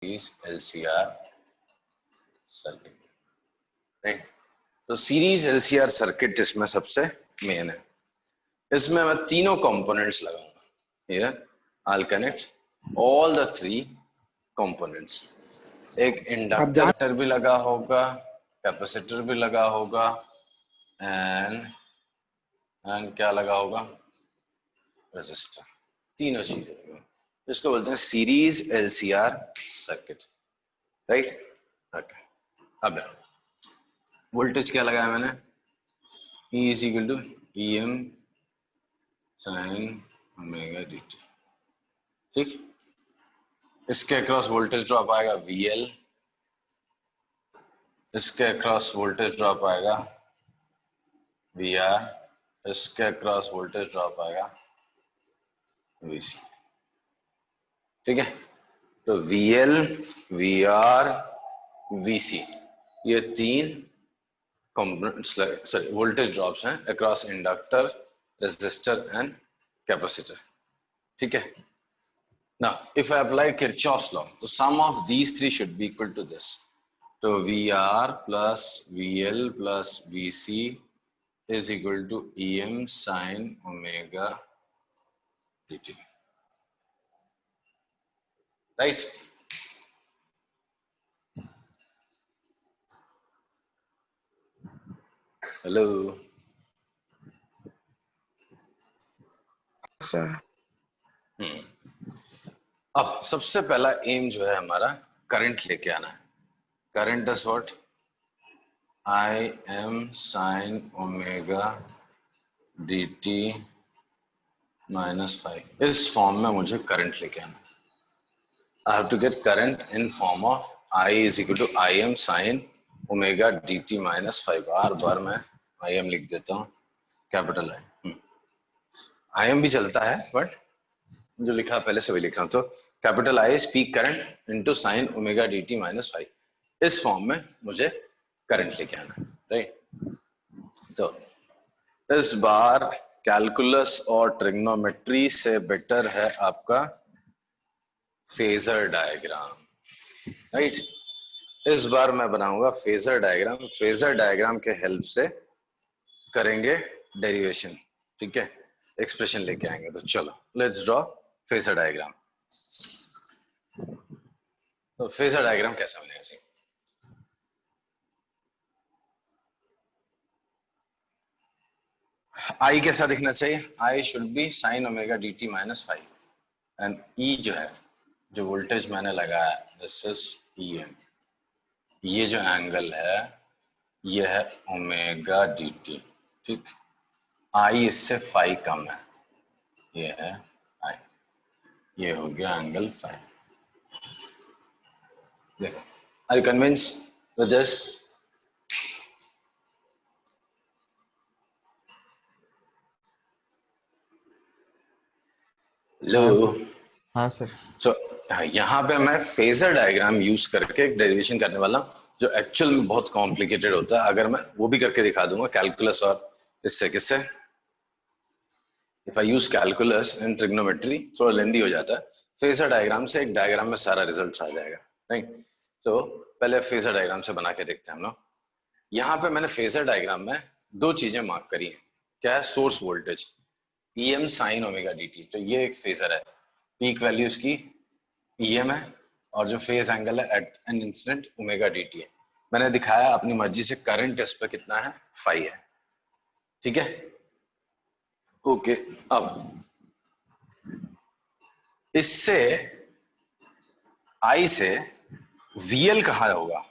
is LCR circuit, right. तो series LCR circuit इसमें सबसे मेन है। इसमें मैं तीनों कंपोनेंट्स लगाऊंगा। Here I'll connect all the three components. एक इंडक्टर भी लगा होगा, कैपेसिटर भी लगा होगा, एंड क्या लगा होगा, रेजिस्टर। तीनों चीजें, इसको बोलते हैं series LCR circuit, right. Okay, अब वोल्टेज क्या लगाया मैंने, E is equal to EM sin omega dt, ठीक। इसके अक्रॉस वोल्टेज ड्रॉप आएगा VL, इसके अक्रॉस वोल्टेज ड्रॉप आएगा VR, इसके अक्रॉस वोल्टेज ड्रॉप आएगा VC, ठीक है। तो VL, VR, VC ये तीन कंपोनेंट्स, सॉरी वोल्टेज ड्रॉप्स हैं across inductor, resistor and capacitor, ठीक है। Now, if I apply Kirchhoff's law, the sum of these three should be equal to this. So VR plus VL plus VC is equal to EM sin omega dt, right? Hello. sir. अब सबसे पहला M जो है हमारा current लेके आना है। Current is what, IM sin omega dt -5। इस फॉर्म में मुझे करंट लेके आना है। I have to get current in form of I is equal to IM sin omega dt -5। बार मैं IM लिख देता हूँ, कैपिटल I। IM भी चलता है, बट जो लिखा पहले से वही लिख रहा हूँ। तो capital I speak current into sine omega dt -5। इस फॉर्म में मुझे करंट लेके आना है, राइट। तो इस बार कैलकुलस और ट्रिग्नोमेट्री से बेटर है आपका फेजर डायग्राम, राइट। इस बार मैं बनाऊंगा फेजर डायग्राम। फेजर डायग्राम के हेल्प से करेंगे डेरिवेशन, ठीक है, एक्सप्रेशन लेके आएंगे। तो चलो लेट्स ड्रॉ फेजर डायग्राम। तो फेजर डायग्राम कैसा बनेगा जी? I कैसा दिखना चाहिए? I should be sign omega dt -5 and E जो है, जो वोल्टेज मैंने लगाया, दिस इज EM। ये जो एंगल है ये है ओमेगा dt, ठीक। I इससे फाई कम है, ये है I, ये हो गया एंगल फाई। देखो, I convince with this. Hello, हाँ सर। सो यहाँ पे मैं फेजर डायग्राम यूज करके एक डेरिवेशन करने वाला हूँ, जो एक्चुअल में बहुत कॉम्प्लिकेटेड होता है। अगर मैं वो भी करके दिखा दूंगा कैलकुलस और इससे किससे, if I use calculus and trigonometry थोड़ा लेंदी हो जाता है। फेजर डायग्राम से एक डायग्राम में सारा रिजल्ट आ जाएगा, राइट। तो पहले फेजर डायग्राम से बना के देखते हैं हम लोग। यहाँ पे मैंने फेजर डायग्राम में दो चीजें मार्क करी हैं। क्या है? Source voltage EM sign omega dt। तो ये एक फेजर है, पीक वैल्यू इसकी EM है और जो फेज एंगल है at an instant omega dt है। मैंने दिखाया अपनी मर्जी से करंट इस पे कितना है, फाई है, ठीक है। ओके, अब इससे I से VL कहा होगा।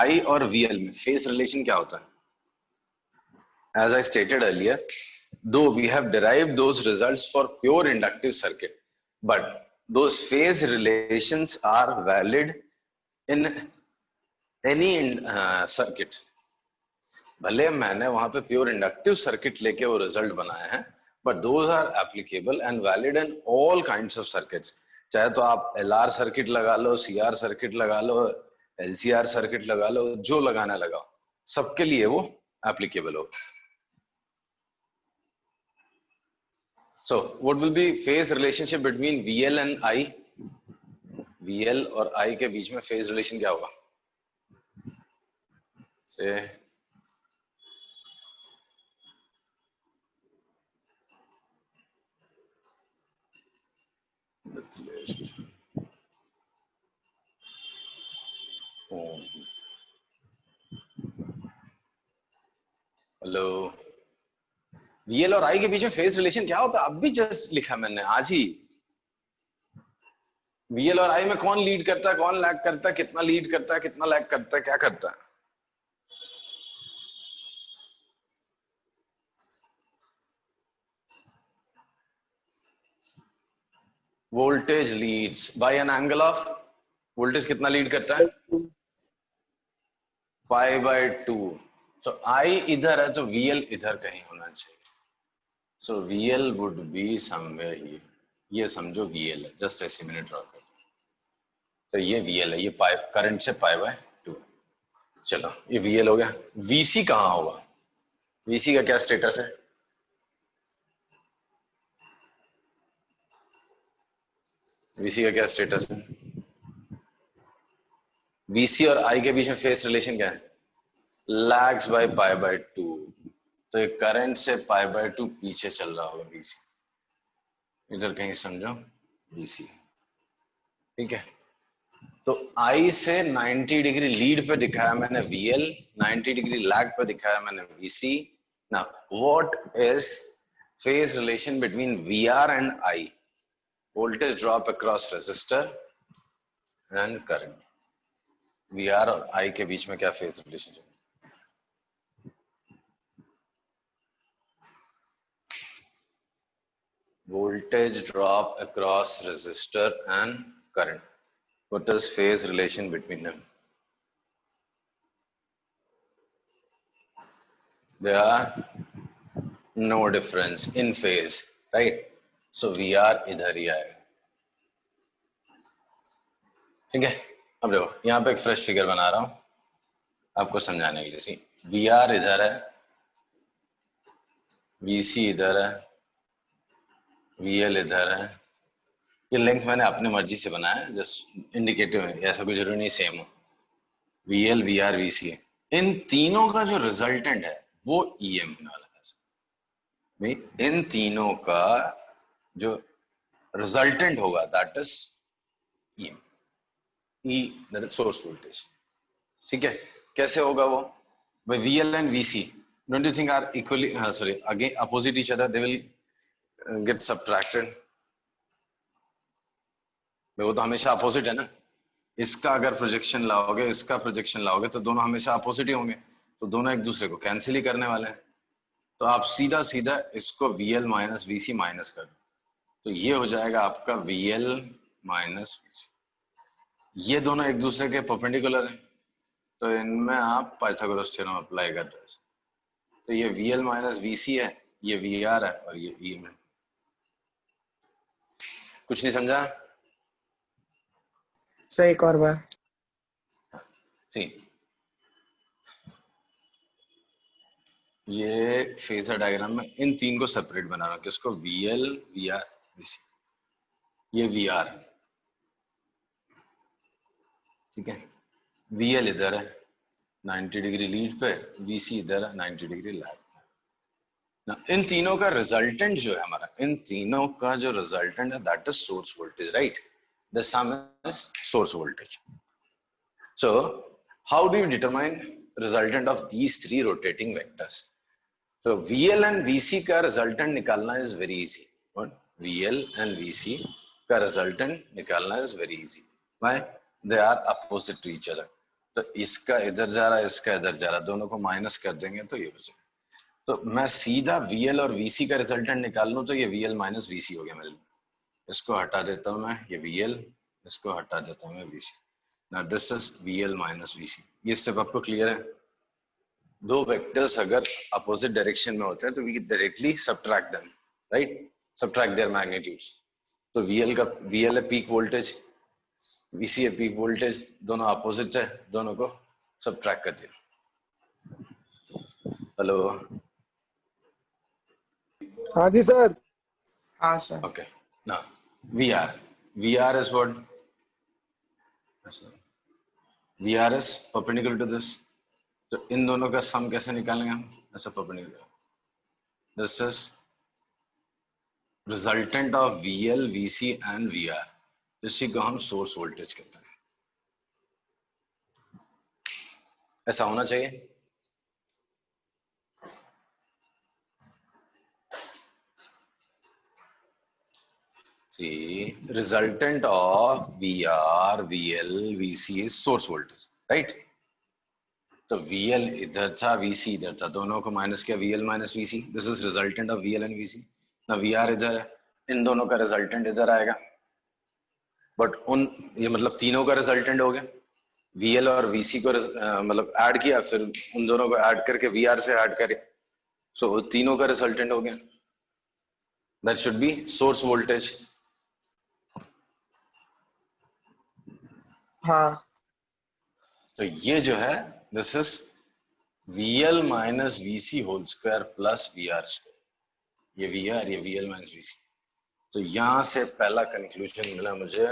I और VL में फेज रिलेशन क्या होता है? As I stated earlier, though we have derived those results for pure inductive circuit, but those phase relations are valid in any circuit. भले मैंने वहां पे प्योर इंडक्टिव सर्किट लेके वो रिजल्ट बनाए हैं, but those are applicable and valid in all kinds of circuits. चाहे तो आप LR सर्किट लगा लो, CR सर्किट लगा लो, LCR सर्किट लगा लो, जो लगाना लगाओ, सबके लिए वो एप्लीकेबल हो। So what will be phase relationship between VL and I? VL और I के बीच में फेज रिलेशन क्या होगा? से हेलो, VL और I के बीच में फेज रिलेशन क्या होता है? अब भी जस्ट लिखा मैंने आज ही। VL और I में कौन लीड करता है, कौन लैग करता है, कितना लीड करता है, कितना लैग करता है, क्या करता है? Voltage leads by an angle of, voltage कितना लीड करता है? पाई बाय 2। तो I इधर है तो VL इधर कहीं होना चाहिए। सो VL would be somewhere here. ये समझो VL है, जस्ट ऐसे मैंने ड्रॉ कर। तो ये VL है, ये पाई करंट से पाई बाय 2। चलो ये VL हो गया। VC कहाँ होगा? VC का क्या स्टेटस है? VC का क्या स्टेटस है? VC और I के बीच में फेस रिलेशन क्या है? Lags by pi by 2। तो ये करंट से पाई बाय 2 पीछे चल रहा होगा VC। इधर कहीं समझो VC, ठीक है। तो I से 90 डिग्री लीड पे दिखाया मैंने VL, 90 डिग्री लैग पे दिखाया मैंने VC। Now what is phase relation between VR and I? Voltage drop across resistor and current। VR और I के बीच में क्या फेज रिलेशन है? Voltage drop across resistor and current. What is phase relation between them? There are no difference in phase, right? So VR इधर ही आएगा, ठीक है। अब देखो यहाँ पे एक फ्रेश फिगर बना रहा हूँ आपको समझाने के लिए। सी VR इधर है, VC इधर है, VL इधर है। ये लेंथ मैंने अपनी मर्जी से बनाया है, जस्ट इंडिकेटिव है, ऐसा कोई जरूरी नहीं सेम हो। VL, VR, VC है। इन तीनों का जो रिजल्टेंट है वो EM होने वाला है। इन तीनों का जो रिजल्टेंट होगा that is EM, E that is source voltage, ठीक है। कैसे होगा वो? भाई VL and VC don't you think are equally sorry again opposite each other, they will get subtracted। वो तो हमेशा अपोजिट है ना। इसका अगर प्रोजेक्शन लाओगे, इसका प्रोजेक्शन लाओगे तो दोनों हमेशा अपोजिट ही होंगे, तो दोनों एक दूसरे को कैंसिल ही करने वाले हैं। तो आप सीधा सीधा इसको VL माइनस VC माइनस कर दो, तो ये हो जाएगा आपका VL माइनस VC। ये दोनों एक दूसरे के परपेंडिकुलर हैं, तो इनमें आप पाइथागोरस थ्योरम अप्लाई कर रहे हो। तो ये VL माइनस VC है, ये VR है और ये EM है। कुछ नहीं समझा? सही, एक और बार। सी ये फेजर डायग्राम में इन तीन को सेपरेट बना रहा हूं, किसको? VL, VR, VC। ये VR है, ठीक है। VL इधर है 90 डिग्री लीड पे, VC इधर है 90 डिग्री लैग। इन तीनों का रिजल्टेंट जो है हमारा, इन तीनों का जो रिजल्टेंट है that is source voltage, right? The some is source voltage. So how do you determine resultant of these three rotating vectors? So VL and VC का resultant निकालना is very easy. What? VL and VC का resultant निकालना is very easy. Why? They are opposite to each other. तो इसका इधर जा रहा है, इसका इधर जा रहा है, दोनों को माइनस कर देंगे तो ये बचेगा। तो मैं सीधा VL और VC का रिजल्टेंट निकाल लूं तो ये VL माइनस VC हो गया मेरे लिए। इसको हटा देता हूं मैं, ये VL, इसको हटा देता हूं मैं VC। Now this is VL minus VC। ये स्टेप आपको क्लियर है? दो वेक्टर्स अगर अपोजिट डायरेक्शन में होते हैं तो we directly subtract them, right? Subtract their magnitudes. तो VL है पीक वोल्टेज, VC है पीक वोल्टेज, दोनों अपोजिट है, दोनों को सब्ट्रैक्ट कर दिया। हेलो, हाँ जी सर। हाँ sir. Okay. Now VR is what? V R is perpendicular to this, तो इन दोनों का सम कैसे निकालेंगे हम? ऐसा perpendicular, this is resultant of VL, VC and VR, इसी को हम सोर्स वोल्टेज कहते हैं। ऐसा होना चाहिए। See, resultant of VR, VL, VC is source voltage, right? तो VL इधर था, VC इधर था, दोनों को माइनस किया, VL minus VC, this is resultant of VL and VC। ना VR इधर है, इन दोनों का रिजल्टेंट इधर आएगा, बट उन ये मतलब तीनों का रिजल्टेंट हो गया। VL और VC को मतलब ऐड किया, फिर उन दोनों को ऐड करके VR से ऐड करे, सो तीनों का रिजल्टेंट हो गया। That should be source voltage. हाँ। तो ये जो है, this is VL minus VC whole square plus VR square. ये VR, ये VL माइनस VC। तो यहां से पहला कंक्लूजन मिला मुझे,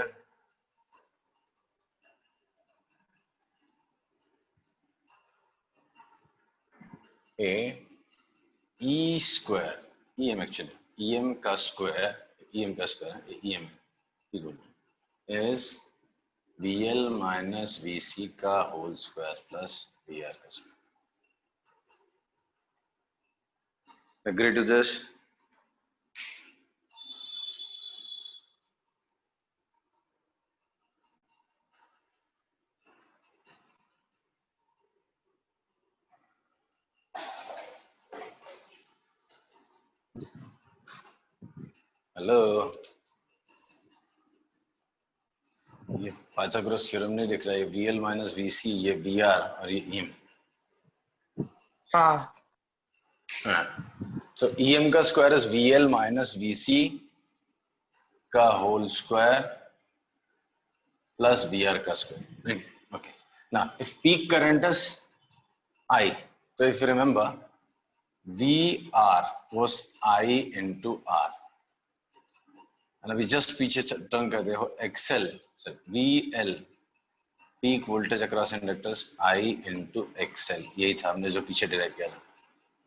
E square, EM actually EM का स्क्वायर, EM का square EM is VL minus VC का होल स्क्वायर प्लस VR का square. Agree to this? Hello, ये पाइथागोरस थ्योरम नहीं दिख रहा है, VL माइनस VC, ये VR और ये EM। हाँ। So EM का square is VL minus VC का होल स्क्वायर प्लस VR का square. Okay. Now, if peak current is I, so if you remember, VR was I into R, and अभी just पीछे turn कर देखो, XL, VL peak voltage across inductors I into XL, यही था हमने जो पीछे डिराइव किया था।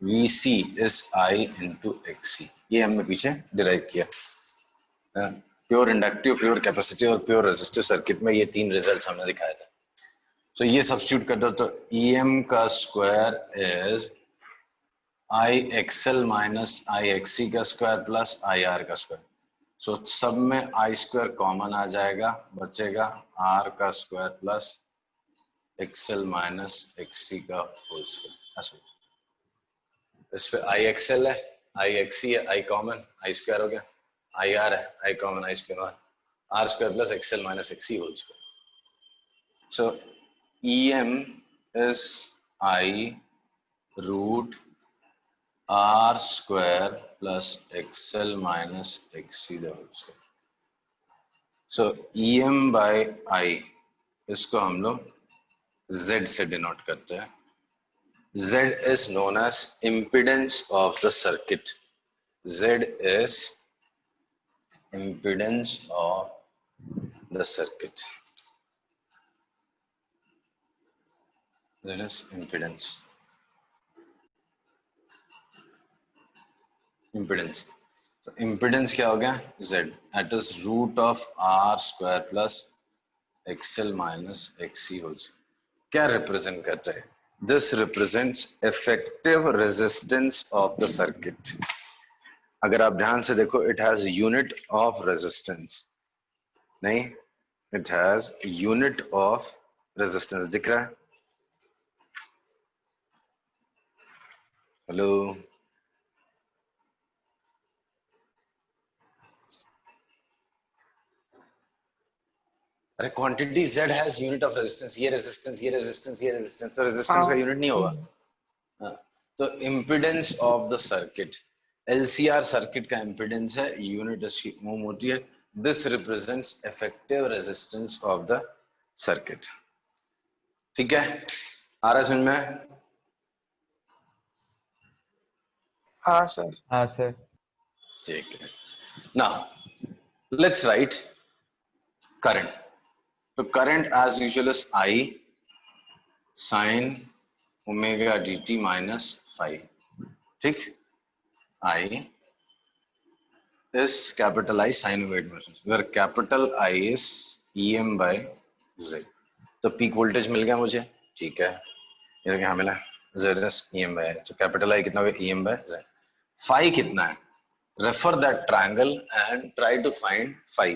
VC is I into XC, ये हमने पीछे डिराइव किया। प्योर इंडक्टिव, प्योर कैपेसिटिव और प्योर रेजिस्टिव सर्किट में ये तीन रिजल्ट्स हमने दिखाया था। तो ये सब्स्टिट्यूट कर दो, तो EM का square is IXL minus IXC का स्क्वायर प्लस IR का स्क्वायर। सो सब में I स्क्वायर कॉमन आ जाएगा, बचेगा R का square plus XL minus XC का होल स्क्वायर। इस पे IXL है, IXC है, I कॉमन, I स्क्वायर हो गया, IR है, I common, I square, R square plus XL minus XC whole square. So EM is I root R square plus XL minus XC the whole square. So EM by I, इसको हम लोग Z से denote करते हैं। Z is known as impedance of the circuit. Z is impedance of the circuit. That is impedance. Impedance. So impedance क्या हो गया? Z. That is root of R square plus XL minus XC whole square. क्या represent करता है? This represents effective resistance of the circuit. अगर आप ध्यान से देखो, it has unit of resistance. नहीं, it has unit of resistance. दिख रहा है? हेलो, अरे quantity Z has unit of resistance, ये रेजिस्टेंस, ये रेजिस्टेंस, ये रेजिस्टेंस, तो रेजिस्टेंस का यूनिट नहीं होगा। तो impedance of the circuit, LCR circuit का इम्पीडेंस है, यूनिट इसकी ओम होती है। This represents effective resistance of the circuit. ठीक है, आ रहा है समझ में? हाँ सर। हाँ सर। ठीक है, नाउ लेट्स राइट करंट। तो current as usual is I sine omega dt minus 5. ठीक, I is capital I sin omega dt, where capital I is Em by Z. तो पीक वोल्टेज मिल गया मुझे. ठीक है, ये क्या मिला, Z is Em by I. तो कैपिटल I कितना होगा, Em by Z. phi कितना है, refer that triangle and try to find phi.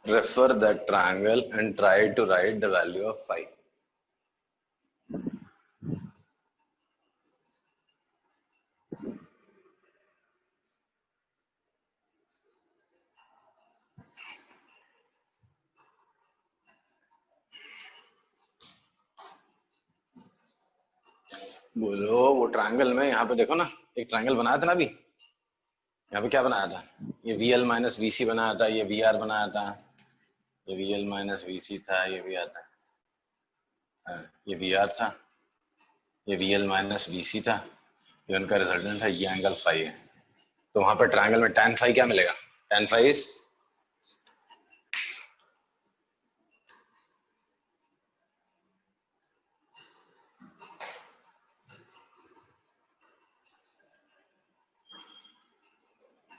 Refer that triangle and try to write the value of phi. बोलो, वो ट्रायंगल में यहाँ पे देखो ना, एक ट्रायंगल बनाया था ना अभी. यहाँ पे क्या बनाया था, ये VL माइनस VC बनाया था, ये VR बनाया था, ये VL माइनस VC था, ये VR था, ये VR था, ये VL माइनस VC था, ये उनका रिजल्टेंट है, ये एंगल फाई है. तो वहां पर ट्रायंगल में tan फाई क्या मिलेगा, tan फाई इज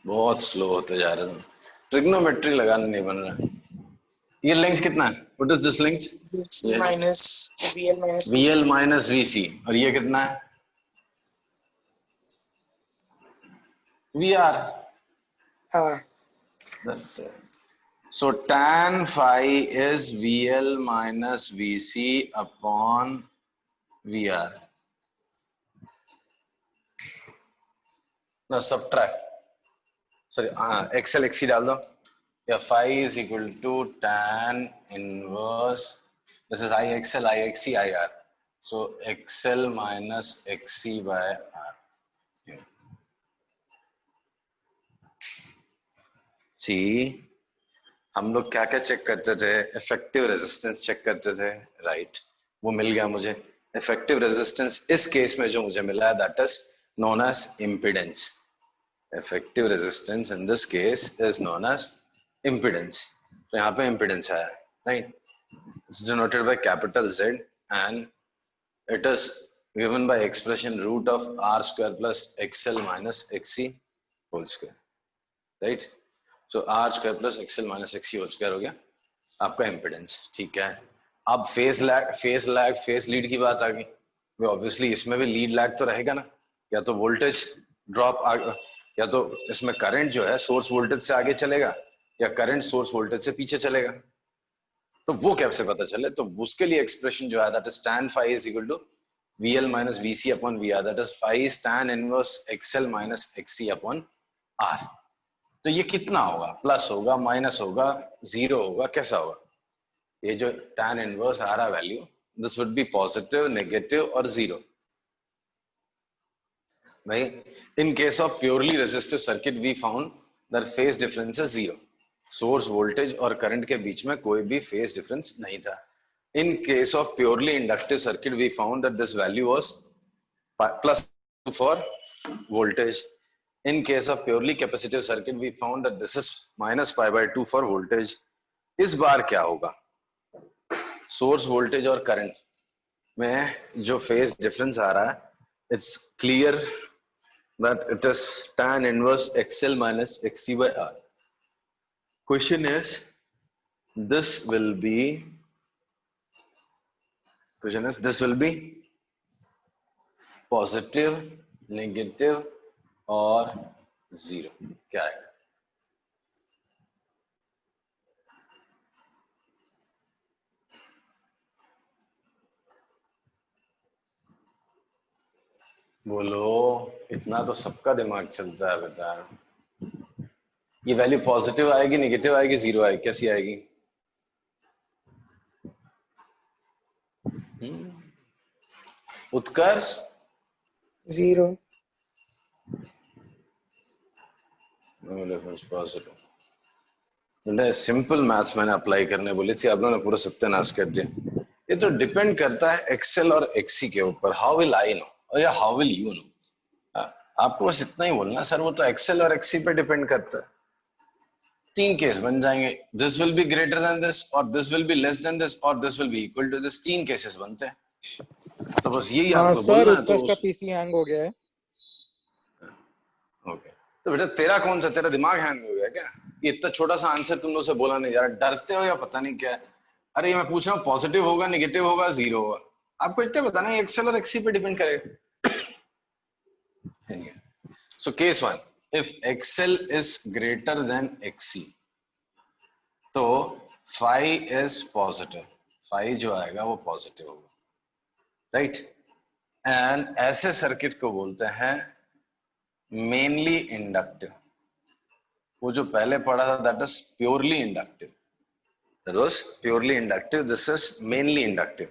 बहुत स्लो होते जा रहे हैं, ट्रिग्नोमेट्री लगाना नहीं बन रहा. ये लेंथ कितना है, what is this length, minus VL minus VC, और ये कितना है, VR. हाँ. So tan phi is VL minus VC upon VR. Now subtract. Sorry, XL XC डाल दो. Yeah, phi is equal to tan inverse. This is IXL, IXC, IR. So XL minus XC by R. See, हम लोग क्या क्या check करते थे, effective resistance check करते थे, राइट. वो मिल गया मुझे. इफेक्टिव रेजिस्टेंस इस केस में जो मुझे मिला है, that is known as impedance. Effective resistance in this case is known as impedance. तो यहाँ पे इम्पीडेंस है, right. It's denoted by capital Z and it is given by expression root of R square plus XL minus XC whole square, right. So R square plus XL minus XC whole square हो गया आपका impedance. ठीक है, अब phase lag phase lead की बात आ गई. Obviously इसमें भी लीड लैग तो रहेगा ना, या तो वोल्टेज ड्रॉप या तो इसमें करंट जो है सोर्स वोल्टेज से आगे चलेगा, या करंट सोर्स वोल्टेज से पीछे चलेगा. तो वो कैसे पता चले, तो उसके लिए एक्सप्रेशन जो है, that is tan phi is equal to VL minus VC upon VR, that is phi is tan inverse XL minus XC upon R. तो ये कितना होगा, प्लस होगा, माइनस होगा, जीरो होगा, कैसा होगा. ये जो tan इनवर्स आ रहा value, this would be positive, negative और जीरो. भाई, in case of purely resistive circuit we found that phase difference is zero. Source voltage और करंट के बीच में कोई भी फेज डिफरेंस नहीं था. In case of purely inductive circuit we found that this value was plus for voltage. In case of purely capacitive circuit, we found that this is minus pi by 2 for voltage. इस बार क्या होगा, source voltage और current में जो phase difference आ रहा है, it's clear that it is tan inverse XL minus XC by R. Question is, this will be positive, negative और zero. क्या है, बोलो. इतना तो सबका दिमाग चलता है बेटा. ये वैल्यू पॉजिटिव आएगी, नेगेटिव आएगी, जीरो आएगी, कैसी आएगी. उत्कर्ष जीरो. सिंपल मैथ्स मैंने अप्लाई करने बोली थी, आप लोगों ने पूरा सत्यानाश कर दिया. ये तो डिपेंड करता है एक्सेल और एक्सी के ऊपर. हाउ विल आई नो, और या हाउ विल यू नो? आपको बस इतना ही बोलना सर वो तो एक्सेल और एक्सी पे डिपेंड करता है। 3 केस बन जाएंगे, this will be greater than this और this will be less than this और this will be equal to this. 3 cases बनते हैं, तो बस यही हाँ आपको सर, बोलना है। तो उत्कर्ष का पीसी हैंग हो गया है। ओके, तो बेटा तेरा कौन सा, तेरा दिमाग हैंग हो गया क्या? ये इतना छोटा सा आंसर तुम लोग से बोला नहीं जा रहा, डरते हो या पता नहीं क्या है? अरे ये मैं पूछ रहा हूँ पॉजिटिव होगा, नेगेटिव होगा, जीरो होगा, आपको इतना बताना है एक्सेल और एक्सी पे डिपेंड करेगा। So case 1, if XL is greater than XC, तो phi is positive, phi जो आएगा वो पॉजिटिव होगा, राइट? एंड ऐसे सर्किट को बोलते हैं मेनली इंडक्टिव। वो जो पहले पढ़ा था that is purely inductive, that was purely inductive, this is mainly inductive.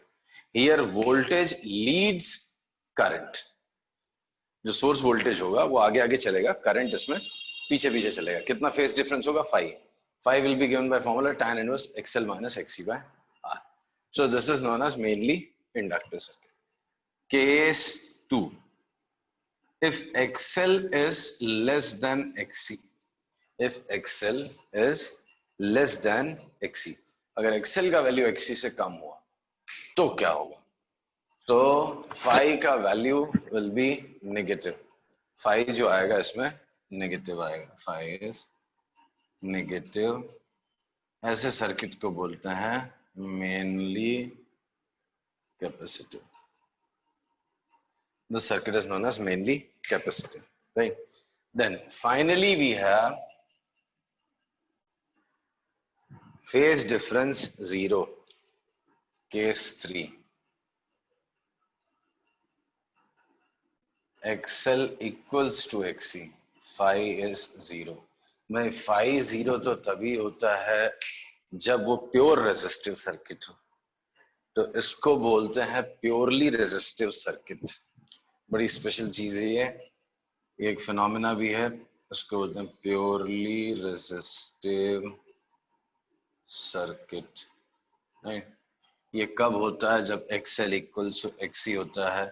Here voltage leads current, जो सोर्स वोल्टेज होगा वो आगे आगे चलेगा, करंट इसमें पीछे पीछे चलेगा। कितना फेज डिफरेंस होगा? 5। 5 will be given by formula tan inverse XL minus XC by R. So this is known as mainly inductive circuit. Case 2, if XL is less than XC, if XL is less than XC, अगर XL का value XC से कम हुआ तो क्या होगा? तो phi का value will be negative, phi जो आएगा इसमें नेगेटिव आएगा, phi इज नेगेटिव। ऐसे सर्किट को बोलते हैं mainly capacitive. The circuit is known as mainly capacitive, right? Then finally we have phase difference 0, case 3, XL equals to XC, phi is 0। मैं phi 0 तो तभी होता है जब वो प्योर रेजिस्टिव सर्किट हो, तो इसको बोलते हैं प्योरली रेजिस्टिव सर्किट। बड़ी स्पेशल चीज है ये, एक फिनोमेना भी है, इसको बोलते हैं प्योरली रेजिस्टिव सर्किट, राइट? ये कब होता है? जब XL इक्वल्स टू XC होता है।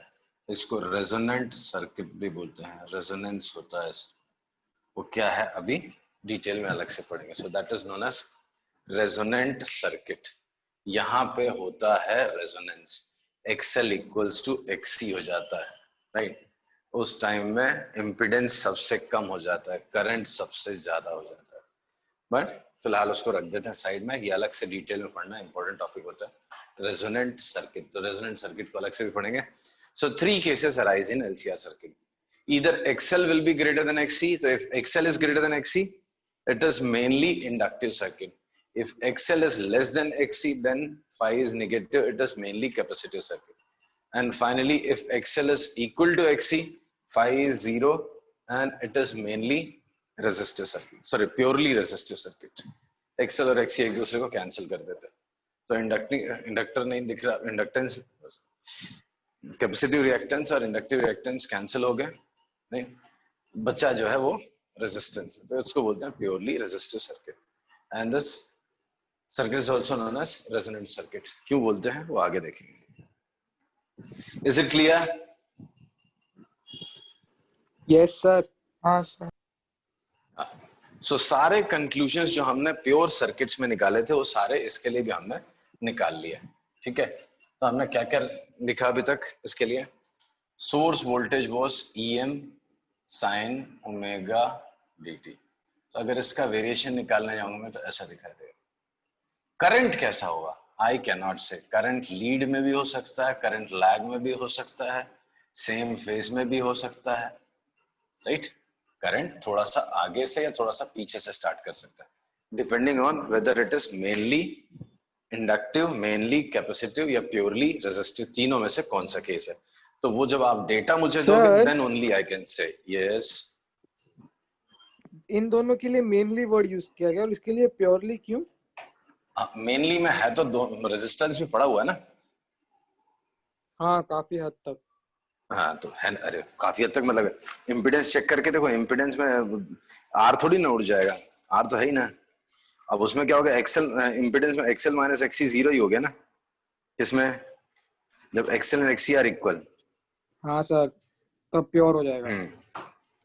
इसको रेजोनेंट सर्किट भी बोलते हैं, रेजोनेंस होता है। वो क्या है अभी डिटेल में अलग से पढ़ेंगे। So that is known as resonant circuit. यहाँ पे होता है resonance, XL equals to XC हो जाता है, राइट? उस टाइम में इम्पीडेंस सबसे कम हो जाता है, करंट सबसे ज्यादा हो जाता है। बट फिलहाल उसको रख देते हैं साइड में, ये अलग से डिटेल में पढ़ना इंपॉर्टेंट टॉपिक होता है रेजोनेंट सर्किट। तो रेजोनेंट सर्किट को अलग से भी पढ़ेंगे। So 3 cases arise in LCR circuit. Either XL will be greater than XC. So if XL is greater than XC, it is mainly inductive circuit. If XL is less than XC, then phi is negative. It is mainly capacitive circuit. And finally, if XL is equal to XC, phi is 0, and it is mainly resistive circuit. Sorry, purely resistive circuit. XL और XC एक दूसरे को cancel कर देते हैं। तो inductor नहीं दिख रहा, इंडक्टेंस, कैपेसिटिव रिएक्टेंस और इंडक्टिव रिएक्टेंस कैंसिल हो गए, नहीं बच्चा जो है वो रेजिस्टेंस। तो इसको बोलते हैं purely resistive circuit. And this circuit is also known as resonant circuit. क्यों बोलते हैं वो आगे देखेंगे। Is it clear? Yes sir. हाँ सर। सो सारे कंक्लूजन्स जो हमने प्योर सर्किट्स में निकाले थे वो सारे इसके लिए भी हमने निकाल लिए, ठीक है? तो हमने क्या क्या लिखा अभी तक इसके लिए? Source voltage was EM sin omega dt। तो अगर इसका वेरिएशन निकालने जाऊंगा तो ऐसा दिखाई देगा। करंट कैसा होगा? आई कैन नॉट से। करंट लीड में भी हो सकता है, करंट लैग में भी हो सकता है, सेम फेज में भी हो सकता है, राइट? करंट थोड़ा सा आगे से या थोड़ा सा पीछे से स्टार्ट कर सकता है, depending on whether it is mainly inductive, mainly capacitive या प्योरली रेजिस्टिव। तीनों में से कौन सा केस है? तो वो जब आप डेटा मुझे दोगे then only I can say yes. इन दोनों के लिए मेनली वर्ड यूज किया गया और इसके लिए प्योरली क्यों? मेनली में है तो दो रेजिस्टेंस भी पड़ा हुआ है ना। हाँ काफी हद तक। हाँ तो है, अरे काफी हद तक मतलब इम्पीडेंस चेक करके देखो, इम्पीडेंस में आर थोड़ी ना उड़ जाएगा, आर तो है ही ना। अब उसमें क्या होगा? एक्सेल इम्पीडेंस में एक्सेल माइनस एक्सी 0 ही हो गया ना। इसमें जब XL and XC are equal, हाँ सर, तब प्योर हो जाएगा।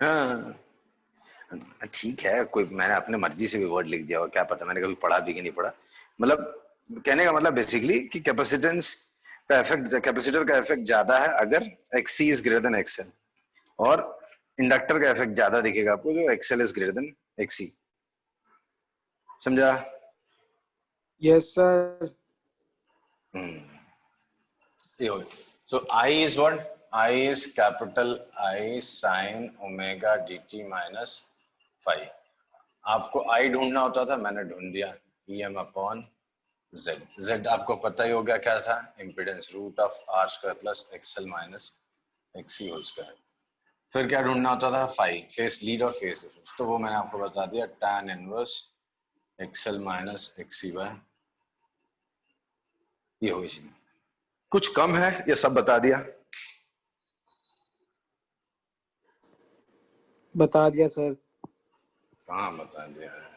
हाँ ठीक है, कोई मैंने अपने मर्जी से भी वर्ड लिख दिया होगा, क्या पता मैंने कभी पढ़ा भी कि नहीं पढ़ा। मतलब कहने का मतलब बेसिकली कि कैपेसिटेंस का इफेक्ट, कैपेसिटर का इफेक्ट ज्यादा है अगर XC is greater than XL, और इंडक्टर का इफेक्ट ज्यादा दिखेगा आपको जो XL is greater than XC। समझा? Yes sir. So I is what? I is capital I sin omega dt minus phi. आपको I ढूंढना होता था, मैंने ढूंढ दिया, EM अपॉन Z। Z आपको पता ही हो गया क्या था, impedance root of R square plus XL minus XC whole square. फिर क्या ढूंढना होता था, फाई, फेस लीड और फेस डिफरेंस, तो वो मैंने आपको बता दिया, tan inverse XL minus XC by ये होगी चीज। कुछ कम है ये सब बता दिया? बता दिया सर। कहाँ बता दिया है?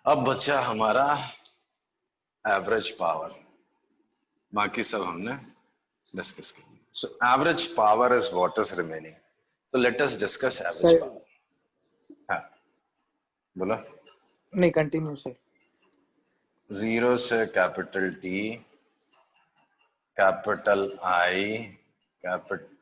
अब बचा हमारा एवरेज पावर, बाकी सब हमने डिस्कस किया। So average power is what is remaining, तो let us discuss average sir power. हाँ बोला। नहीं, कंटिन्यू सर। 0 से capital T, capital I, capital